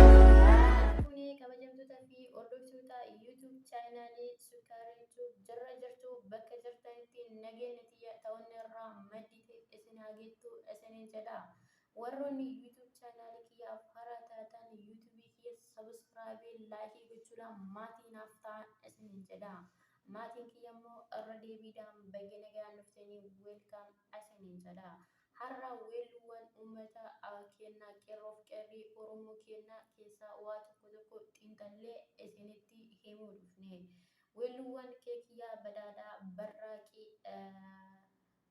Kuni kabajamtootaa fi hordoftoota YouTube chaanaalii Sukkaareetu jirra jirtu bakka jirtanitti nageenya xiyya ta'uun irraa maddite isin haa geettu isiniin jedha. Warroonni YouTube chaanaalii kiyyaaf haaraa taatan YouTube kiyya sabiskiraabii laayikii gochuudhaan maatii naaf ta'aa isiniin jedha. Maatiin kiyya immoo irra deebiidhaan baga nagaan dhuftanii weelkaam isiniin jedha. Har'a weelluuwwan uummata keenyaa qeerroof qeerrii Oromoo keenyaa keessaa waa tokko xiinxallee isinitti himuu dhufne. Weelluuwwan kee kiyyaa badhaadhaa barraaqii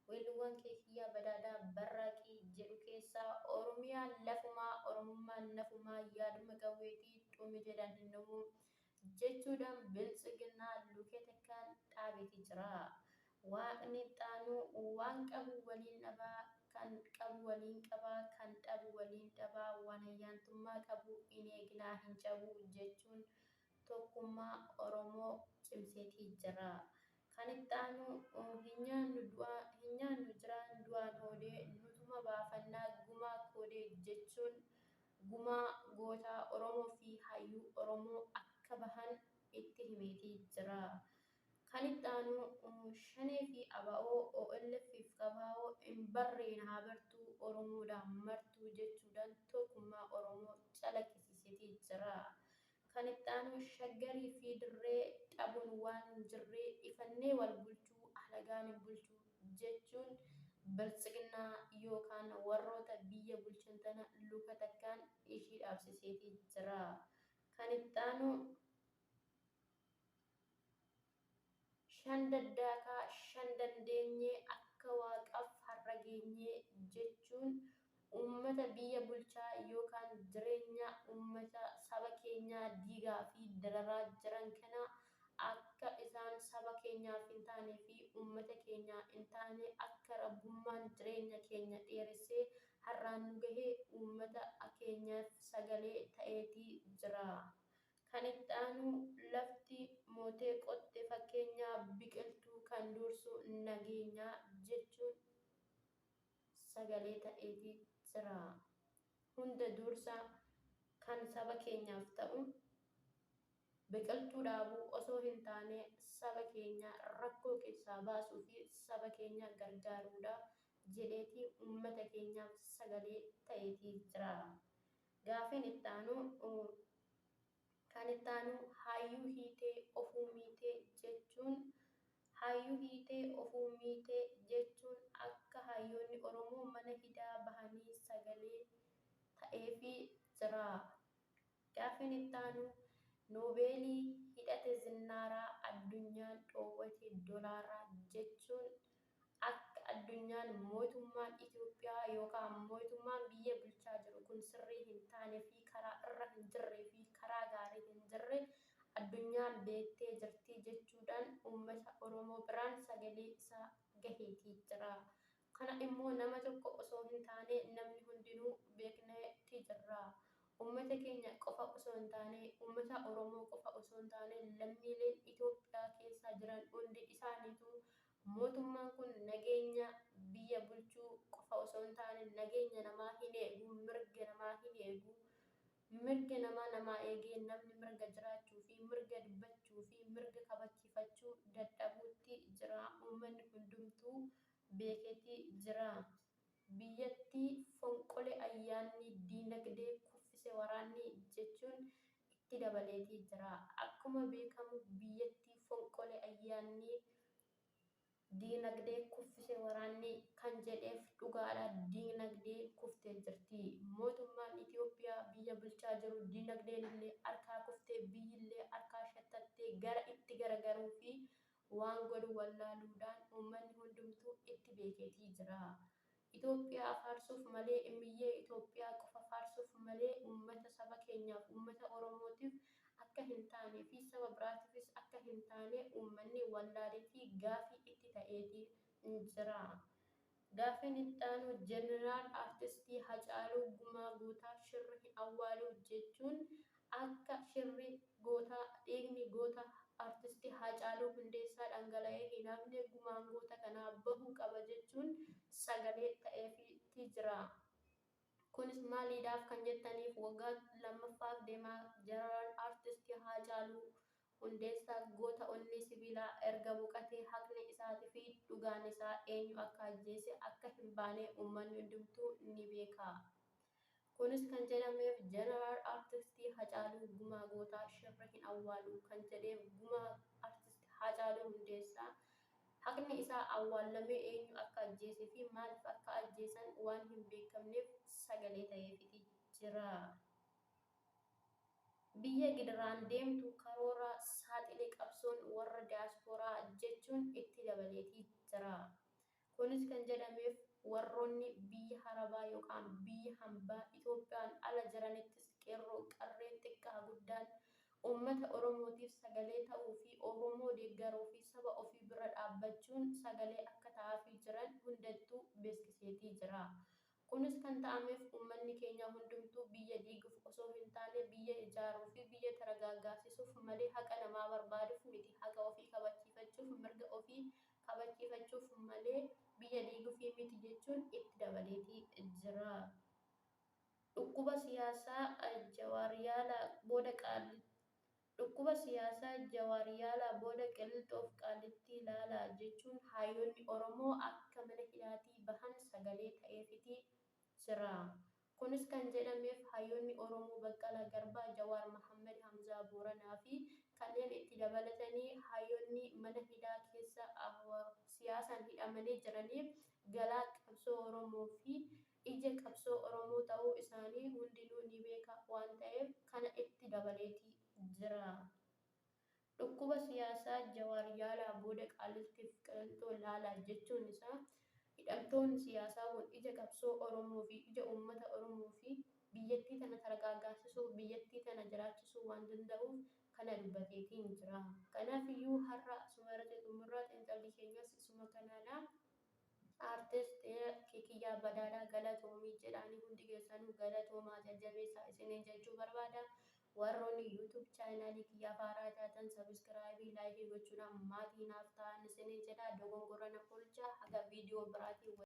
weelluuwwan kee kiyyaa badhaadhaa barraaqii jedhu keessaa Oromiyaan lafumaa Oromummaan nafumaa yaaduma qawweetii dhume jedhan hin dhumu jechuudhaan biltsiginnaa lukee takkaan dhaabeeti jira. Waaqni xaanuu waan qabu waliin dhabaa kan qabu waliin qabaa kan dhabu waliin dhabaa waan ayyaantummaa qabu in eegnaa hin cabu jechuun tokkummaa Oromoo cimseetii jira. Kan itti aanu hin nyaannu jiraan du'aan hoodee nutuma baafannaa gumaa koodee jechuun gumaa goota Oromoo fi hayyuu Oromoo akka bahan itti himeetii jira. Kan itti aanu shanee fi ABO OLF fi KFO hin barreen haa bartuu Oromoodhaan martuu jechuudhaan tokkummaa Oromoo calaqqisiiseetii jira. Kan itti aanu shaggarii fi dirree dhabuun waan hin jirree ifannee wal bulchuu alagaan hin bulchuu jechuun biltsiginnaa yookaan warroota biyya bulchan tana luka takkaan ishii dhaabsiseetii jira. Kan itti aanu shan daddaakaa shan dandeenyee akka waaqaaf har'a geenyee jechuun uummata biyya bulchaa yookaan jireenya uummata saba keenyaa diigaa fi dararaa jiran kana akka isaan saba keenyaaf hin taanee fi uummata keenyaa hin taane akka rabbummaan jireenya keenya dheeressee har'aan nu gahee uummata keenyaaf sagalee ta'eetii jira. Kan itti aanu lafti mootee qotte fakkeenyaa biqiltuu kan dursu nageenyaa jechuun sagalee ta'eetii jira. Hunda dursa kan saba keenyaaf ta'u biqiltuu dhaabuu osoo hin taane saba keenya rakkoo keessaa baasuu fi saba keenya gargaaruudha jedheetii uummata keenyaaf sagalee ta'eetii jira. Gaaffiin itti aanu kan itti aanu hayyuu hiitee ofuu miitee jechuun hayyuu hiitee ofuu miitee jechuun akka hayyoonni Oromoo mana hidhaa bahanii sagalee ta'eefii jira. Gaaffiin itti aanu noobeelii hidhate zinnaaraa addunyaan dhoowwate dolaaraa jechuun akka addunyaan mootummaan Itoophiyaa yookaan mootummaan biyya bulchaa jiru kun sirrii hin taanee fi karaa irra hin jirree fi karaa gaarii hin jirre addunyaan beektee jirti jechuudhaan uummata Oromoo biraan sagalee isaa gaheetii jira. Kana immoo nama tokko osoo hin taane namni hundinuu beekneetii jirra. Uummata keenya qofa osoo hin taane uummata Oromoo qofa osoo hin taane lammiileen Itoophiyaa keessa jiran hundi isaaniitu mootummaan kun nageenya biyya bulchuu qofa osoo hin taane nageenya namaa hin eegu mirga namaa hin eegu. Mirga namaa eegee namni mirga jiraachuu fi mirga dubbachuu fi mirga kabachiifachuu dadhabuutti jira. Uummanni hundumtuu beeketii jira. Biyyattii fonqole ayyaanni diinagdee kuffise waraanni jechuun itti dabaleetii jira. Akkuma beekamu biyyattii fonqole ayyaanni diinagdee kuffise waraanni kan jedheef dhugaadha. Diinagdee kuftee jirti. Mootummaan Itoophiyaa biyya bulchaa jiru diinagdeen illee harkaa kuftee biyyillee harkaa shattattee gara itti garagaruu fi waan godhu wallaaluudhaan uummanni hundumtuu itti beekeetii jira. Itoophiyaa faarsuuf malee biyya Itoophiyaa qofa faarsuuf malee uummata saba keenyaaf uummata Oromootiif akka hin taanee fi saba biraatiifis akka hin taane uummanni wallaalee fi gaafii itti ta'eetii jira. Gaaffiin itti aanu jeneraal aartistii Hacaaluu Gumaa Gootaa shirri awwaaluu jechuun akka shirri gootaa dhiigni goota artistii Hacaaluu Hundeessaa dhangala'ee hin hafne gumaan goota kanaa bahu sagalee ta'eefii jira. Kunis maaliidhaaf kan jettaniif waggaa lammaffaaf deemaa jeneraal aartistii Haacaaluu Hundeessaa goota onnee sibiilaa erga boqotee haqni isaatii fi dhugaan isaa eenyu akka ajjeese akka hin baane uummanni hundumtuu ni beeka. Kunis kan jedhameef jeneraal aartistii Haacaaluu gumaa gootaa shirra hin awwaalu kan jedheef gumaa aartistii Haacaaluu Hundeessaa haqni isaa awwaalamee eenyu akka ajjeesee fi maaliif akka ajjeesan waan hin beekamneef sagalee ta'eefii jira. Biyya gidiraan deemtu karoora saaxilee qabsoon warra diyaaspooraa jechuun itti dabaleetii jira. Kunis kan jedhameef warroonni biyya harabaa yookaan biyya hambaa Itoophiyaan ala jiranittis qeerroo qarreen xiqqaa guddaan uummata Oromootiif sagalee ta'uu fi Oromoo deeggaruu fi saba ofii bira dhaabbachuun sagalee akka ta'aafii jiran hundattuu beeksiseetii jira. Kunis kan ta'ameef uummanni keenya hundumtuu biyya diiguuf osoo hin taane biyya ijaaruu fi biyya taragaaggaasisuuf malee haqa namaa barbaaduuf miti. Haqa ofii kabachiifachuuf mirga ofii kabachiifachuuf malee biyya diiguuf miti jechuun itti dabaleetii jira. Dhukkuba siyaasaa Jawaar yaalaa booda qilixoof qaalitti ilaalaa jechuun hayyoonni Oromoo akka mana hidhaatii bahan sagalee ta'eefii jira. Kunis kan jedhameef hayyoonni Oromoo Baqqalaa Garbaa, Jawaar Mohaammed, Hamzaa Booranaa fi kanneen itti dabalatanii hayyoonni mana hidhaa keessa siyaasaan hidhamanii jiraniif galaa qabsoo Oromoo fi ija qabsoo Oromoo ta'uu isaanii hundinuu ni beeka waan ta'eef kana itti dabaleetii jira. Dhukkuba siyaasaa Jawaar yaalaa booda qaalittiif qilixoo ilaalaa jechuun isaa hidhamtoonni siyaasaa kun ija qabsoo Oromoo fi ija uummata Oromoo fi biyyattii tana taragaaggaasisuu biyyattii tana jiraachisuu waan danda'uuf kana dubbateetiin jira. Kanaafiyyuu har'a asuma irratti xumurraa xiinxalli keenyas isuma kanaadha. Artist Kikiyyaa Badhaadhaa galatoomii jedhaanii hundi keessanuu galatoomaa jajjabeessaa isiniin jechuu barbaada. Warroonni YouTube chaanaalii kiyyaaf haaraa taatan sabiskiraayibii laayikii gochuudhaan maatii naaf ta'aa isiniin jedha. Dogongora na oolchaa haga viidiyoo biraatiin